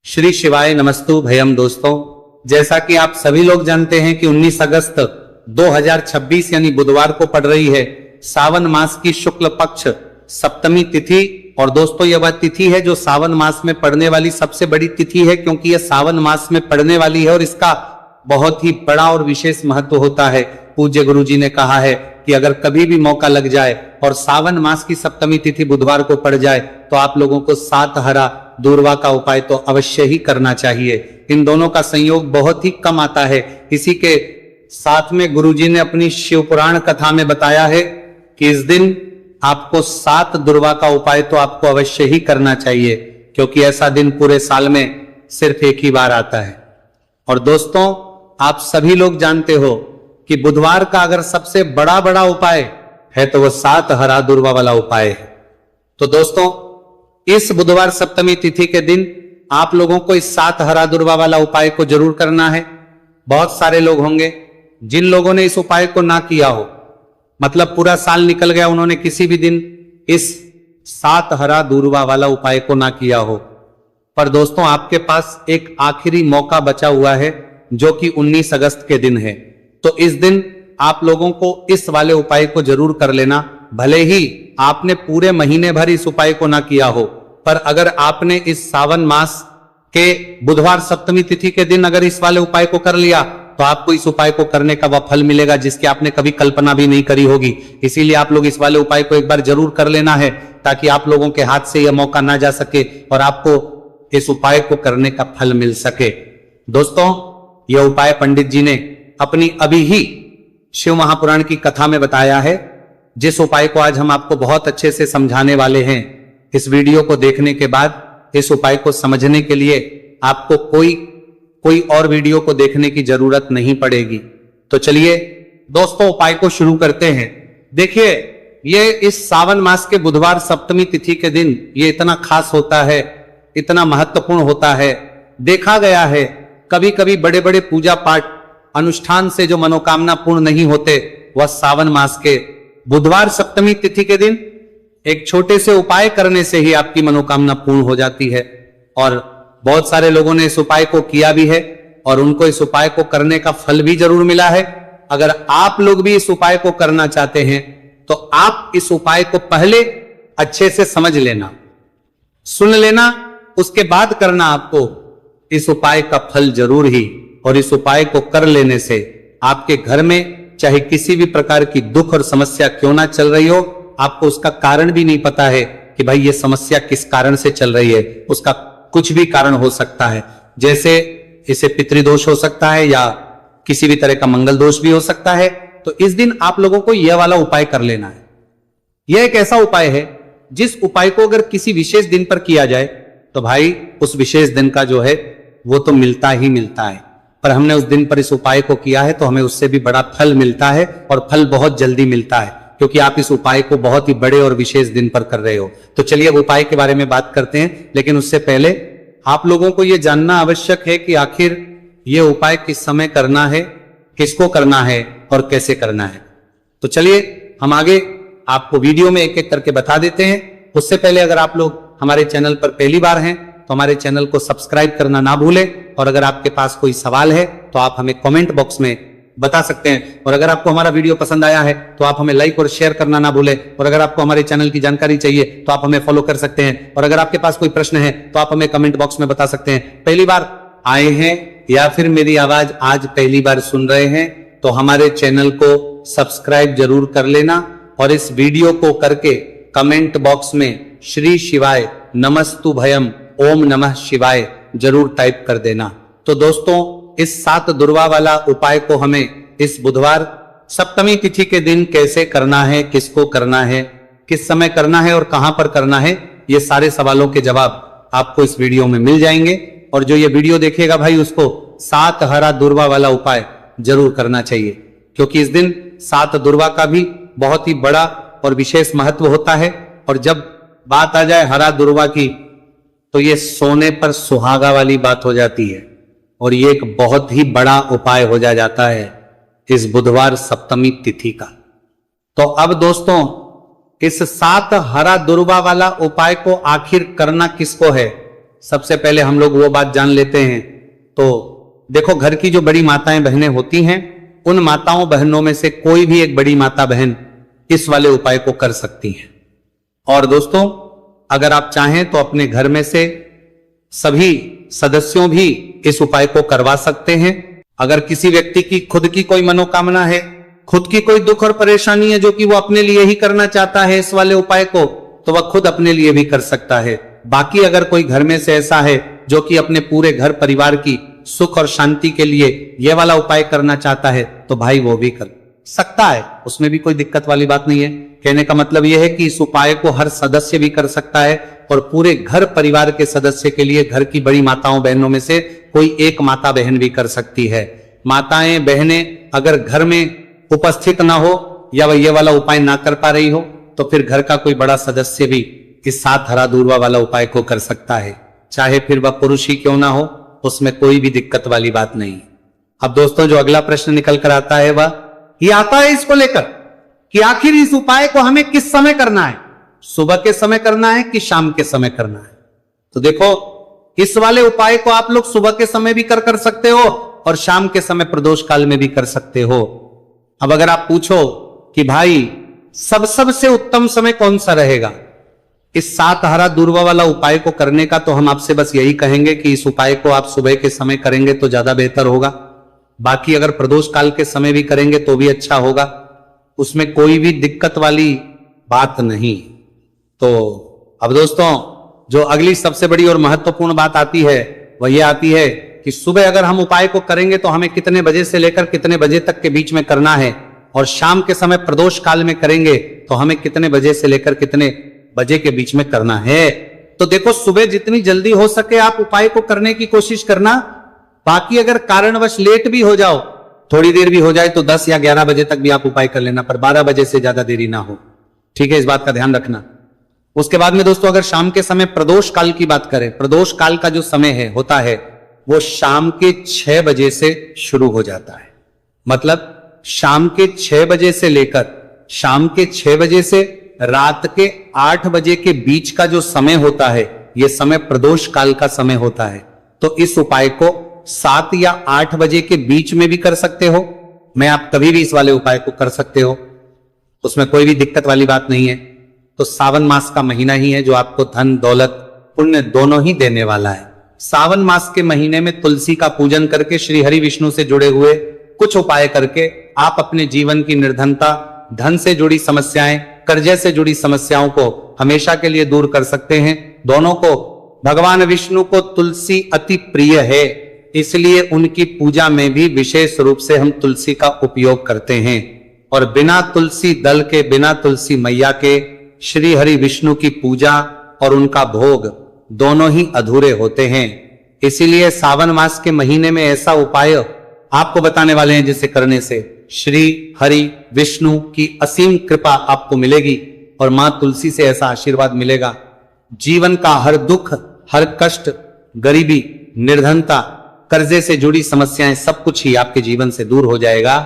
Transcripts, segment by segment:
श्री शिवाय नमस्तु भयम। दोस्तों, जैसा कि आप सभी लोग जानते हैं कि 19 अगस्त 2026 यानी बुधवार को पड़ रही है सावन मास की शुक्ल पक्ष सप्तमी तिथि। और दोस्तों, यह वह तिथि है जो सावन मास में पड़ने वाली सबसे बड़ी तिथि है, क्योंकि यह सावन मास में पड़ने वाली है और इसका बहुत ही बड़ा और विशेष महत्व होता है। पूज्य गुरु जी ने कहा है कि अगर कभी भी मौका लग जाए और सावन मास की सप्तमी तिथि बुधवार को पड़ जाए तो आप लोगों को सात हरा दूर्वा का उपाय तो अवश्य ही करना चाहिए। इन दोनों का संयोग बहुत ही कम आता है। इसी के साथ में गुरुजी ने अपनी शिव पुराण कथा में बताया है कि इस दिन आपको सात दुर्वा का उपाय तो आपको अवश्य ही करना चाहिए, क्योंकि ऐसा दिन पूरे साल में सिर्फ एक ही बार आता है। और दोस्तों, आप सभी लोग जानते हो कि बुधवार का अगर सबसे बड़ा उपाय है तो वह सात हरा दुर्वा वाला उपाय है। तो दोस्तों, इस बुधवार सप्तमी तिथि के दिन आप लोगों को इस सात हरा दुर्वा वाला उपाय को जरूर करना है। बहुत सारे लोग होंगे जिन लोगों ने इस उपाय को ना किया हो, मतलब पूरा साल निकल गया, उन्होंने किसी भी दिन इस सात हरा दुर्वा वाला उपाय को ना किया हो। पर दोस्तों, आपके पास एक आखिरी मौका बचा हुआ है जो कि 19 अगस्त के दिन है। तो इस दिन आप लोगों को इस वाले उपाय को जरूर कर लेना। भले ही आपने पूरे महीने भर इस उपाय को ना किया हो, पर अगर आपने इस सावन मास के बुधवार सप्तमी तिथि के दिन अगर इस वाले उपाय को कर लिया तो आपको इस उपाय को करने का वह फल मिलेगा जिसकी आपने कभी कल्पना भी नहीं करी होगी। इसीलिए आप लोग इस वाले उपाय को एक बार जरूर कर लेना है, ताकि आप लोगों के हाथ से यह मौका ना जा सके और आपको इस उपाय को करने का फल मिल सके। दोस्तों, यह उपाय पंडित जी ने अपनी अभी ही शिव महापुराण की कथा में बताया है, जिस उपाय को आज हम आपको बहुत अच्छे से समझाने वाले हैं। इस वीडियो को देखने के बाद इस उपाय को समझने के लिए आपको कोई और वीडियो को देखने की जरूरत नहीं पड़ेगी। तो चलिए दोस्तों, उपाय को शुरू करते हैं। देखिए, ये इस सावन मास के बुधवार सप्तमी तिथि के दिन ये इतना खास होता है, इतना महत्वपूर्ण होता है। देखा गया है कभी कभी बड़े बड़े पूजा पाठ अनुष्ठान से जो मनोकामना पूर्ण नहीं होते, वह सावन मास के बुधवार सप्तमी तिथि के दिन एक छोटे से उपाय करने से ही आपकी मनोकामना पूर्ण हो जाती है। और बहुत सारे लोगों ने इस उपाय को किया भी है और उनको इस उपाय को करने का फल भी जरूर मिला है। अगर आप लोग भी इस उपाय को करना चाहते हैं तो आप इस उपाय को पहले अच्छे से समझ लेना, सुन लेना, उसके बाद करना। आपको इस उपाय का फल जरूर ही, और इस उपाय को कर लेने से आपके घर में चाहे किसी भी प्रकार की दुख और समस्या क्यों ना चल रही हो, आपको उसका कारण भी नहीं पता है कि भाई ये समस्या किस कारण से चल रही है। उसका कुछ भी कारण हो सकता है, जैसे इसे पितृदोष हो सकता है या किसी भी तरह का मंगल दोष भी हो सकता है। तो इस दिन आप लोगों को यह वाला उपाय कर लेना है। यह एक ऐसा उपाय है जिस उपाय को अगर किसी विशेष दिन पर किया जाए तो भाई उस विशेष दिन का जो है वो तो मिलता ही मिलता है। पर हमने उस दिन पर इस उपाय को किया है तो हमें उससे भी बड़ा फल मिलता है, और फल बहुत जल्दी मिलता है, क्योंकि आप इस उपाय को बहुत ही बड़े और विशेष दिन पर कर रहे हो। तो चलिए अब उपाय के बारे में बात करते हैं, लेकिन उससे पहले आप लोगों को यह जानना आवश्यक है कि आखिर यह उपाय किस समय करना है, किसको करना है और कैसे करना है। तो चलिए हम आगे आपको वीडियो में एक एक करके बता देते हैं। उससे पहले अगर आप लोग हमारे चैनल पर पहली बार हैं तो हमारे चैनल को सब्सक्राइब करना ना भूलें, और अगर आपके पास कोई सवाल है तो आप हमें कमेंट बॉक्स में बता सकते हैं। और अगर आपको हमारा वीडियो पसंद आया है तो आप हमें लाइक और शेयर करना ना भूलें। और अगर आपको हमारे चैनल की जानकारी चाहिए तो आप हमें फॉलो कर सकते हैं। और अगर आपके पास कोई प्रश्न है तो आप हमें कमेंट बॉक्स में बता सकते हैं। पहली बार आए हैं या फिर मेरी आवाज आज पहली बार सुन रहे हैं तो हमारे चैनल को सब्सक्राइब जरूर कर लेना, और इस वीडियो को करके कमेंट बॉक्स में श्री शिवाय नमस्तु भयम ओम नमः शिवाय जरूर टाइप कर देना। तो दोस्तों, इस सात दुर्वा वाला उपाय को हमें इस बुधवार सप्तमी तिथि के दिन कैसे करना है, किसको करना है, किस समय करना है और कहां पर करना है, ये सारे सवालों के जवाब आपको इस वीडियो में मिल जाएंगे। और जो ये वीडियो देखेगा भाई, उसको सात हरा दुर्वा वाला उपाय जरूर करना चाहिए, क्योंकि इस दिन सात दुर्वा का भी बहुत ही बड़ा और विशेष महत्व होता है। और जब बात आ जाए हरा दुर्वा की तो ये सोने पर सुहागा वाली बात हो जाती है, और ये एक बहुत ही बड़ा उपाय हो जाता है इस बुधवार सप्तमी तिथि का। तो अब दोस्तों, इस सात हरा दुर्वा वाला उपाय को आखिर करना किसको है, सबसे पहले हम लोग वो बात जान लेते हैं। तो देखो, घर की जो बड़ी माताएं बहनें होती हैं, उन माताओं बहनों में से कोई भी एक बड़ी माता बहन इस वाले उपाय को कर सकती हैं। और दोस्तों, अगर आप चाहें तो अपने घर में से सभी सदस्यों भी इस उपाय को करवा सकते हैं। अगर किसी व्यक्ति की खुद की कोई मनोकामना है, खुद की कोई दुख और परेशानी है जो कि वो अपने लिए ही करना चाहता है इस वाले उपाय को, तो वह खुद अपने लिए भी कर सकता है। बाकी अगर कोई घर में से ऐसा है जो कि अपने पूरे घर परिवार की सुख और शांति के लिए यह वाला उपाय करना चाहता है, तो भाई वो भी कर सकता है, उसमें भी कोई दिक्कत वाली बात नहीं है। कहने का मतलब यह है कि इस उपाय को हर सदस्य भी कर सकता है और पूरे घर परिवार के सदस्य के लिए घर की बड़ी माताओं बहनों में से कोई एक माता बहन भी कर सकती है। माताएं बहनें अगर घर में उपस्थित ना हो या वह ये वाला उपाय ना कर पा रही हो, तो फिर घर का कोई बड़ा सदस्य भी इस 7 हरा दूर्वा वाला उपाय को कर सकता है, चाहे फिर वह पुरुष ही क्यों ना हो, उसमें कोई भी दिक्कत वाली बात नहीं। अब दोस्तों, जो अगला प्रश्न निकल कर आता है वह ये आता है इसको लेकर कि आखिर इस उपाय को हमें किस समय करना है, सुबह के समय करना है कि शाम के समय करना है। तो देखो, इस वाले उपाय को आप लोग सुबह के समय भी कर सकते हो और शाम के समय प्रदोष काल में भी कर सकते हो। अब अगर आप पूछो कि भाई सबसे उत्तम समय कौन सा रहेगा इस 7 हरा दूर्वा वाला उपाय को करने का, तो हम आपसे बस यही कहेंगे कि इस उपाय को आप सुबह के समय करेंगे तो ज्यादा बेहतर होगा। बाकी अगर प्रदोष काल के समय भी करेंगे तो भी अच्छा होगा, उसमें कोई भी दिक्कत वाली बात नहीं। तो अब दोस्तों, जो अगली सबसे बड़ी और महत्वपूर्ण बात आती है वह यह आती है कि सुबह अगर हम उपाय को करेंगे तो हमें कितने बजे से लेकर कितने बजे तक के बीच में करना है, और शाम के समय प्रदोष काल में करेंगे तो हमें कितने बजे से लेकर कितने बजे के बीच में करना है। तो देखो, सुबह जितनी जल्दी हो सके आप उपाय को करने की कोशिश करना। बाकी अगर कारणवश लेट भी हो जाओ, थोड़ी देर भी हो जाए, तो 10 या 11 बजे तक भी आप उपाय कर लेना, पर 12 बजे से ज्यादा देरी ना हो। ठीक है, इस बात का ध्यान रखना। उसके बाद में दोस्तों, अगर शाम के समय प्रदोष काल की बात करें, प्रदोष काल का जो समय है होता है वो शाम के 6 बजे से शुरू हो जाता है। मतलब शाम के 6 बजे से लेकर शाम के 6 बजे से रात के 8 बजे के बीच का जो समय होता है, यह समय प्रदोष काल का समय होता है। तो इस उपाय को 7 या 8 बजे के बीच में भी कर सकते हो, मैं आप कभी भी इस वाले उपाय को कर सकते हो, उसमें कोई भी दिक्कत वाली बात नहीं है। तो सावन मास का महीना ही है जो आपको धन दौलत पुण्य दोनों ही देने वाला है। सावन मास के महीने में तुलसी का पूजन करके, श्री हरि विष्णु से जुड़े हुए कुछ उपाय करके आप अपने जीवन की निर्धनता, धन से जुड़ी समस्याएं, कर्जे से जुड़ी समस्याओं को हमेशा के लिए दूर कर सकते हैं। दोनों को, भगवान विष्णु को तुलसी अति प्रिय है, इसलिए उनकी पूजा में भी विशेष रूप से हम तुलसी का उपयोग करते हैं। और बिना तुलसी दल के, बिना तुलसी मैया के श्री हरि विष्णु की पूजा और उनका भोग दोनों ही अधूरे होते हैं। इसीलिए सावन मास के महीने में ऐसा उपाय आपको बताने वाले हैं जिसे करने से श्री हरि विष्णु की असीम कृपा आपको मिलेगी और मां तुलसी से ऐसा आशीर्वाद मिलेगा, जीवन का हर दुख, हर कष्ट, गरीबी, निर्धनता, कर्जे से जुड़ी समस्याएं, सब कुछ ही आपके जीवन से दूर हो जाएगा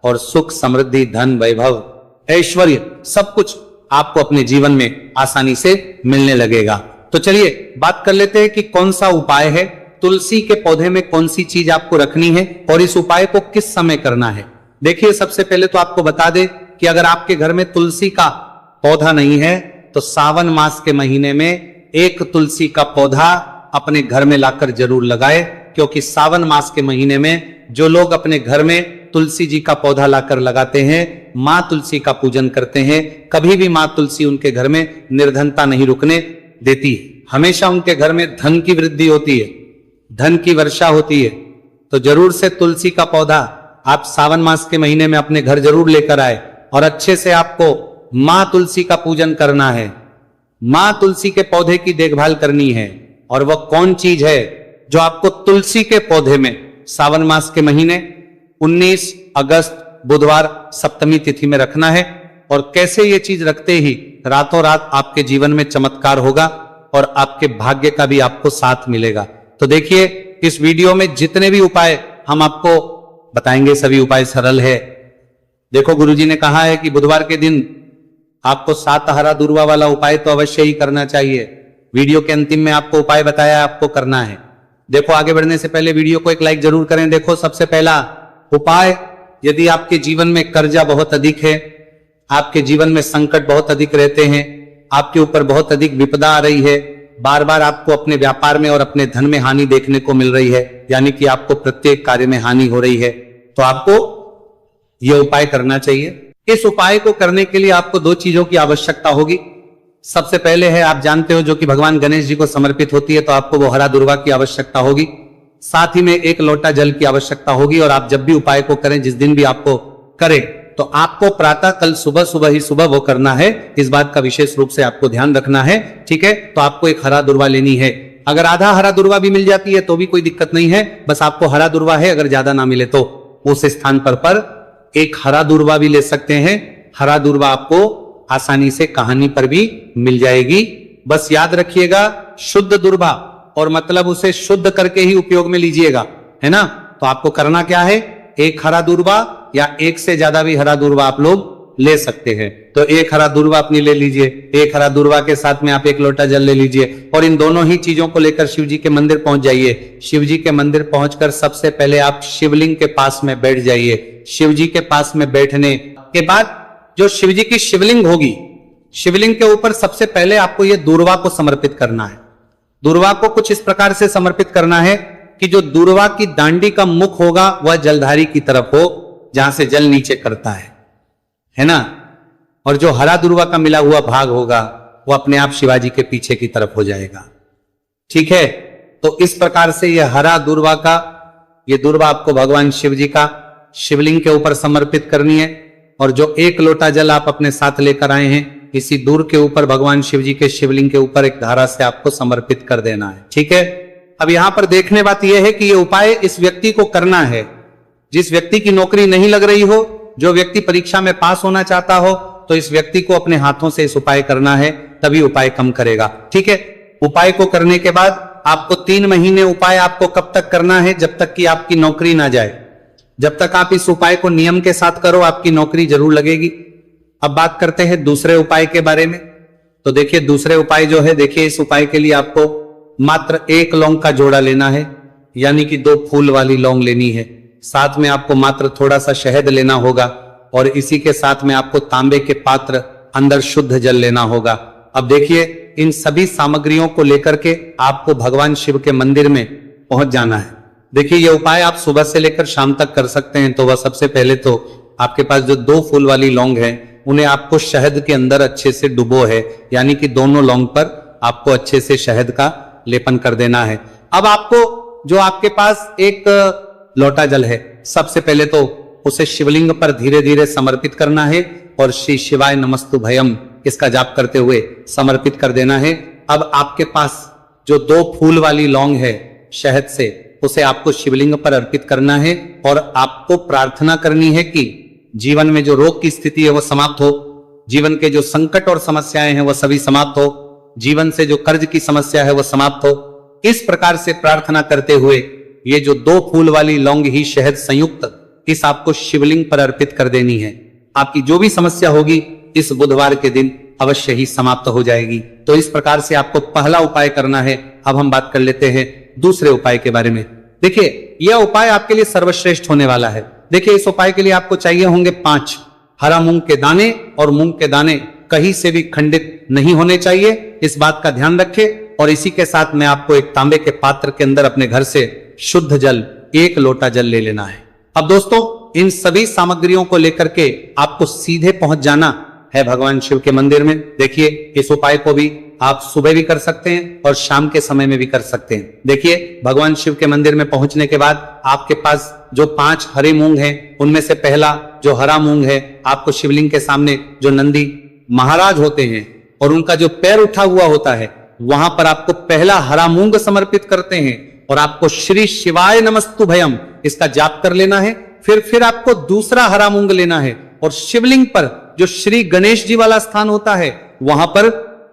और सुख, समृद्धि, धन, वैभव, ऐश्वर्य, सब कुछ आपको अपने जीवन में आसानी से मिलने लगेगा। तो चलिए बात कर लेते हैं कि कौन सा उपाय है, तुलसी के पौधे में कौन सी चीज आपको रखनी है और इस उपाय को किस समय करना है। देखिए, सबसे पहले तो आपको बता दे कि अगर आपके घर में तुलसी का पौधा नहीं है तो सावन मास के महीने में एक तुलसी का पौधा अपने घर में लाकर जरूर लगाए, क्योंकि सावन मास के महीने में जो लोग अपने घर में तुलसी जी का पौधा लाकर लगाते हैं, मां तुलसी का पूजन करते हैं, कभी भी मां तुलसी उनके घर में निर्धनता नहीं रुकने देती, हमेशा उनके घर में धन की वृद्धि होती है, धन की वर्षा होती है। तो जरूर से तुलसी का पौधा आप सावन मास के महीने में अपने घर जरूर लेकर आए और अच्छे से आपको मां तुलसी का पूजन करना है, मां तुलसी के पौधे की देखभाल करनी है। और वह कौन चीज है जो आपको तुलसी के पौधे में सावन मास के महीने 19 अगस्त बुधवार सप्तमी तिथि में रखना है। और कैसे ये चीज रखते ही रातों रात आपके जीवन में चमत्कार होगा और आपके भाग्य का भी आपको साथ मिलेगा। तो देखिए, इस वीडियो में जितने भी उपाय हम आपको बताएंगे सभी उपाय सरल है। देखो, गुरुजी ने कहा है कि बुधवार के दिन आपको 7 हरा दूर्वा वाला उपाय तो अवश्य ही करना चाहिए। वीडियो के अंतिम में आपको उपाय बताया, आपको करना है। देखो, आगे बढ़ने से पहले वीडियो को एक लाइक जरूर करें। देखो, सबसे पहला उपाय, यदि आपके जीवन में कर्जा बहुत अधिक है, आपके जीवन में संकट बहुत अधिक रहते हैं, आपके ऊपर बहुत अधिक विपदा आ रही है, बार बार आपको अपने व्यापार में और अपने धन में हानि देखने को मिल रही है, यानी कि आपको प्रत्येक कार्य में हानि हो रही है, तो आपको यह उपाय करना चाहिए। इस उपाय को करने के लिए आपको दो चीजों की आवश्यकता होगी। सबसे पहले है, आप जानते हो, जो कि भगवान गणेश जी को समर्पित होती है, तो आपको वो हरा दुर्वा की आवश्यकता होगी। साथ ही में एक लोटा जल की आवश्यकता होगी। और आप जब भी उपाय को करें, जिस दिन भी आपको करें, तो आपको प्रातः कल सुबह वो करना है। इस बात का विशेष रूप से आपको ध्यान रखना है, ठीक है। तो आपको एक हरा दुर्वा लेनी है। अगर आधा हरा दुर्वा भी मिल जाती है तो भी कोई दिक्कत नहीं है, बस आपको हरा दुर्वा है। अगर ज्यादा ना मिले तो उस स्थान पर एक हरा दुर्वा भी ले सकते हैं। हरा दुर्वा आपको आसानी से कहानी पर भी मिल जाएगी। बस याद रखिएगा, शुद्ध दुर्वा, और मतलब उसे शुद्ध करके ही उपयोग में लीजिएगा, है ना। तो आपको करना क्या है, एक हरा दुर्वा या एक से ज्यादा भी हरा दुर्वा आप लोग ले सकते हैं। तो एक हरा दुर्वा अपनी ले लीजिए, एक हरा दुर्वा के साथ में आप एक लोटा जल ले लीजिए, और इन दोनों ही चीजों को लेकर शिव जी के मंदिर पहुंच जाइए। शिव जी के मंदिर पहुंचकर सबसे पहले आप शिवलिंग के पास में बैठ जाइए। शिव जी के पास में बैठने के बाद जो शिव जी की शिवलिंग होगी, शिवलिंग के ऊपर सबसे पहले आपको यह दूर्वा को समर्पित करना है। दूर्वा को कुछ इस प्रकार से समर्पित करना है कि जो दूर्वा की दांडी का मुख होगा वह जलधारी की तरफ हो, जहां से जल नीचे करता है ना। और जो हरा दुर्वा का मिला हुआ भाग होगा वो अपने आप शिवाजी के पीछे की तरफ हो जाएगा, ठीक है। तो इस प्रकार से यह हरा दुर्वा का, ये दुर्वा आपको भगवान शिव जी का शिवलिंग के ऊपर समर्पित करनी है। और जो एक लोटा जल आप अपने साथ लेकर आए हैं, इसी दूर के ऊपर भगवान शिव जी के शिवलिंग के ऊपर एक धारा से आपको समर्पित कर देना है, ठीक है। अब यहां पर देखने बात यह है कि यह उपाय इस व्यक्ति को करना है जिस व्यक्ति की नौकरी नहीं लग रही हो, जो व्यक्ति परीक्षा में पास होना चाहता हो, तो इस व्यक्ति को अपने हाथों से इस उपाय करना है, तभी उपाय कम करेगा, ठीक है। उपाय को करने के बाद आपको 3 महीने उपाय आपको कब तक करना है, जब तक कि आपकी नौकरी ना जाए। जब तक आप इस उपाय को नियम के साथ करो, आपकी नौकरी जरूर लगेगी। अब बात करते हैं दूसरे उपाय के बारे में। तो देखिए, दूसरे उपाय जो है, देखिए, इस उपाय के लिए आपको मात्र 1 लौंग का जोड़ा लेना है, यानी कि 2 फूल वाली लौंग लेनी है। साथ में आपको मात्र थोड़ा सा शहद लेना होगा, और इसी के साथ में आपको तांबे के पात्र अंदर शुद्ध जल लेना होगा। अब देखिए, इन सभी सामग्रियों को लेकर के आपको भगवान शिव के मंदिर में पहुंच जाना है। देखिए, ये उपाय आप सुबह से लेकर शाम तक कर सकते हैं। तो वह सबसे पहले तो आपके पास जो 2 फूल वाली लौंग है, उन्हें आपको शहद के अंदर अच्छे से डुबो है, यानी कि दोनों लौंग पर आपको अच्छे से शहद का लेपन कर देना है। अब आपको जो आपके पास एक लोटा जल है, सबसे पहले तो उसे शिवलिंग पर धीरे धीरे समर्पित करना है, और श्री शिवाय नमस्तु भयम इसका जाप करते हुए समर्पित कर देना है। अब आपके पास जो 2 फूल वाली लौंग है शहद से, उसे आपको शिवलिंग पर अर्पित करना है, और आपको प्रार्थना करनी है कि जीवन में जो रोग की स्थिति है वह समाप्त हो, जीवन के जो संकट और समस्याएं हैं वह सभी समाप्त हो, जीवन से जो कर्ज की समस्या है वह समाप्त हो। इस प्रकार से प्रार्थना करते हुए ये जो 2 फूल वाली लौंग ही शहद संयुक्त, इस आपको शिवलिंग पर अर्पित कर देनी है। आपकी जो भी समस्या होगी इस बुधवार के दिन अवश्य ही समाप्त हो जाएगी। तो इस प्रकार से आपको पहला उपाय करना है। अब हम बात कर लेते हैं दूसरे उपाय के बारे में। देखिए, यह उपाय आपके लिए सर्वश्रेष्ठ होने वाला है। देखिए, इस उपाय के लिए आपको चाहिए होंगे 5 हरा मूंग के दाने, और मूंग के दाने कहीं से भी खंडित नहीं होने चाहिए, इस बात का ध्यान रखें। और इसी के साथ में आपको एक तांबे के पात्र के अंदर अपने घर से शुद्ध जल 1 लोटा जल ले लेना है। अब दोस्तों, इन सभी सामग्रियों को लेकर के आपको सीधे पहुंच जाना है भगवान शिव के मंदिर में। देखिए, इस उपाय को भी आप सुबह भी कर सकते हैं और शाम के समय में भी कर सकते हैं। देखिए, भगवान शिव के मंदिर में पहुंचने के बाद आपके पास जो 5 हरे मूंग हैं, उनमें से पहला जो हरा मूंग है, आपको शिवलिंग के सामने जो नंदी महाराज होते हैं और उनका जो पैर उठा हुआ होता है, वहां पर आपको पहला हरा मूंग समर्पित करते हैं, और आपको श्री शिवाय नमस्तु भयम इसका जाप कर लेना है। फिर आपको दूसरा हरा मूंग लेना है, और शिवलिंग पर जो श्री गणेश जी वाला स्थान होता है, वहां पर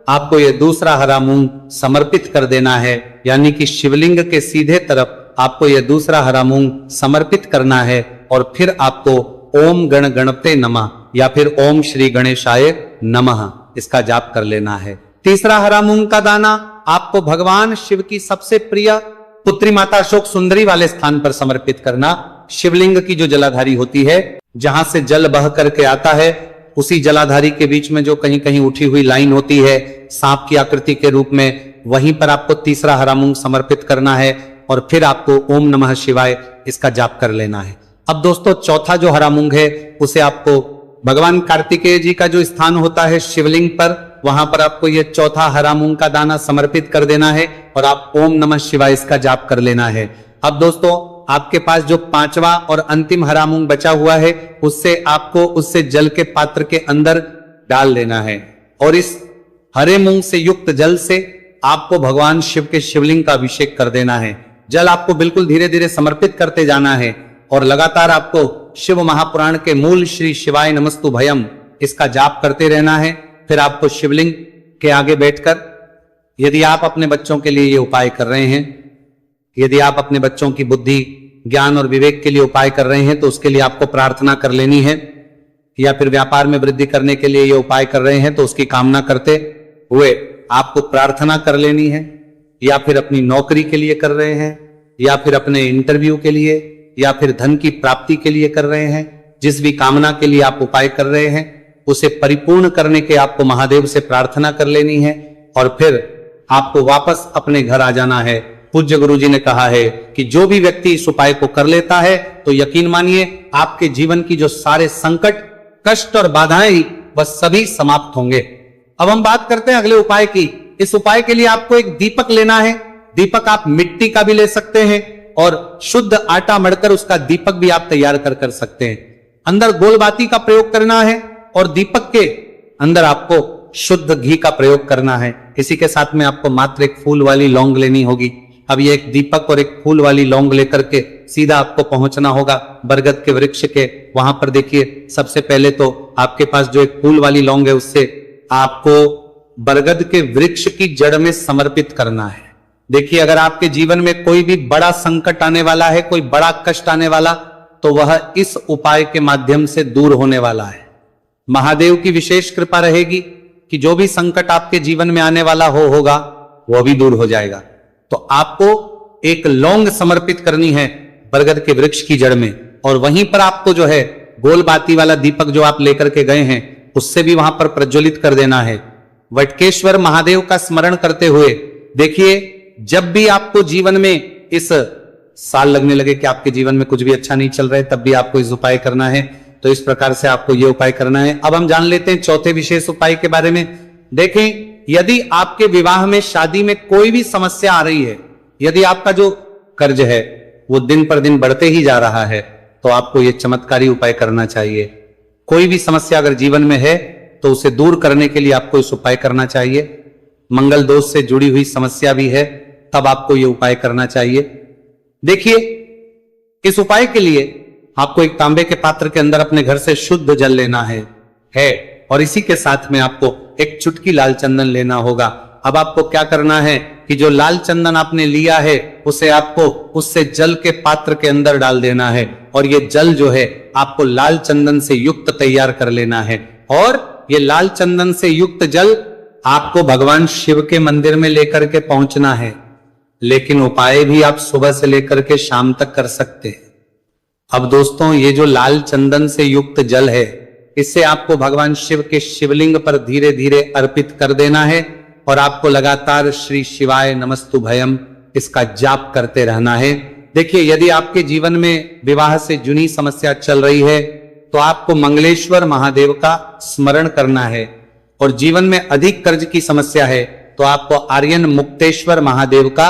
आपको यह दूसरा हरा मूंग समर्पित कर देना है, यानी कि शिवलिंग के सीधे तरफ आपको यह दूसरा हरा मूंग समर्पित करना है। और फिर आपको ओम गण गणपते नमः या फिर ओम श्री गणेशाय नमः इसका जाप कर लेना है। तीसरा हरा मूंग का दाना आपको भगवान शिव की सबसे प्रिय पुत्री माता अशोक सुंदरी वाले स्थान पर समर्पित करना। शिवलिंग की जो जलाधारी होती है, जहां से जल बह करके आता है, उसी जलाधारी के बीच में जो कहीं कहीं उठी हुई लाइन होती है सांप की आकृति के रूप में, वहीं पर आपको तीसरा हरा मूंग समर्पित करना है और फिर आपको ओम नमः शिवाय इसका जाप कर लेना है। अब दोस्तों चौथा जो हरा मूंग है उसे आपको भगवान कार्तिकेय जी का जो स्थान होता है शिवलिंग पर, वहां पर आपको ये चौथा हरा मूंग का दाना समर्पित कर देना है और आप ओम नमः शिवाय इसका जाप कर लेना है। अब दोस्तों आपके पास जो पांचवा और अंतिम हरा मूंग बचा हुआ है उससे आपको उससे जल के पात्र के अंदर डाल देना है और इस हरे मूंग से युक्त जल से आपको भगवान शिव के शिवलिंग का अभिषेक कर देना है। जल आपको बिल्कुल धीरे धीरे समर्पित करते जाना है और लगातार आपको शिव महापुराण के मूल श्री शिवाय नमस्तु भयम इसका जाप करते रहना है। फिर आपको शिवलिंग के आगे बैठकर, यदि आप अपने बच्चों के लिए ये उपाय कर रहे हैं, यदि आप अपने बच्चों की बुद्धि ज्ञान और विवेक के लिए उपाय कर रहे हैं तो उसके लिए आपको प्रार्थना कर लेनी है, या फिर व्यापार में वृद्धि करने के लिए ये उपाय कर रहे हैं तो उसकी कामना करते हुए आपको प्रार्थना कर लेनी है, या फिर अपनी नौकरी के लिए कर रहे हैं, या फिर अपने इंटरव्यू के लिए, या फिर धन की प्राप्ति के लिए कर रहे हैं, जिस भी कामना के लिए आप उपाय कर रहे हैं उसे परिपूर्ण करने के आपको महादेव से प्रार्थना कर लेनी है और फिर आपको वापस अपने घर आ जाना है। पूज्य गुरु जी ने कहा है कि जो भी व्यक्ति इस उपाय को कर लेता है तो यकीन मानिए आपके जीवन की जो सारे संकट, कष्ट और बाधाएं वह सभी समाप्त होंगे। अब हम बात करते हैं अगले उपाय की। इस उपाय के लिए आपको एक दीपक लेना है। दीपक आप मिट्टी का भी ले सकते हैं और शुद्ध आटा मढ़कर उसका दीपक भी आप तैयार कर सकते हैं। अंदर गोल बाती का प्रयोग करना है और दीपक के अंदर आपको शुद्ध घी का प्रयोग करना है। इसी के साथ में आपको मात्र एक फूल वाली लौंग लेनी होगी। अब ये एक दीपक और एक फूल वाली लौंग लेकर के सीधा आपको पहुंचना होगा बरगद के वृक्ष के। वहां पर देखिए सबसे पहले तो आपके पास जो एक फूल वाली लौंग है उससे आपको बरगद के वृक्ष की जड़ में समर्पित करना है। देखिए अगर आपके जीवन में कोई भी बड़ा संकट आने वाला है, कोई बड़ा कष्ट आने वाला, तो वह इस उपाय के माध्यम से दूर होने वाला है। महादेव की विशेष कृपा रहेगी कि जो भी संकट आपके जीवन में आने वाला होगा वह भी दूर हो जाएगा। तो आपको एक लौंग समर्पित करनी है बरगद के वृक्ष की जड़ में और वहीं पर आपको जो है गोल बाती वाला दीपक जो आप लेकर के गए हैं उससे भी वहां पर प्रज्वलित कर देना है। वटकेश्वर महादेव का स्मरण करते हुए देखिए जब भी आपको जीवन में इस साल लगने लगे कि आपके जीवन में कुछ भी अच्छा नहीं चल रहा है, तब भी आपको इस उपाय करना है। तो इस प्रकार से आपको यह उपाय करना है। अब हम जान लेते हैं चौथे विशेष उपाय के बारे में। देखें यदि आपके विवाह में, शादी में कोई भी समस्या आ रही है, यदि आपका जो कर्ज है वो दिन पर दिन बढ़ते ही जा रहा है, तो आपको यह चमत्कारी उपाय करना चाहिए। कोई भी समस्या अगर जीवन में है तो उसे दूर करने के लिए आपको इस उपाय करना चाहिए। मंगल दोष से जुड़ी हुई समस्या भी है तब आपको यह उपाय करना चाहिए। देखिए इस उपाय के लिए आपको एक तांबे के पात्र के अंदर अपने घर से शुद्ध जल लेना है और इसी के साथ में आपको एक चुटकी लाल चंदन लेना होगा। अब आपको क्या करना है कि जो लाल चंदन आपने लिया है उसे आपको उससे जल के पात्र के अंदर डाल देना है और ये जल जो है आपको लाल चंदन से युक्त तैयार कर लेना है और ये लाल चंदन से युक्त जल आपको भगवान शिव के मंदिर में लेकर के पहुंचना है। लेकिन उपाय भी आप सुबह से लेकर के शाम तक कर सकते हैं। अब दोस्तों ये जो लाल चंदन से युक्त जल है इससे आपको भगवान शिव के शिवलिंग पर धीरे धीरे अर्पित कर देना है और आपको लगातार श्री शिवाय नमस्तु भयम इसका जाप करते रहना है। देखिए यदि आपके जीवन में विवाह से जुड़ी समस्या चल रही है तो आपको मंगलेश्वर महादेव का स्मरण करना है और जीवन में अधिक कर्ज की समस्या है तो आपको आर्यन मुक्तेश्वर महादेव का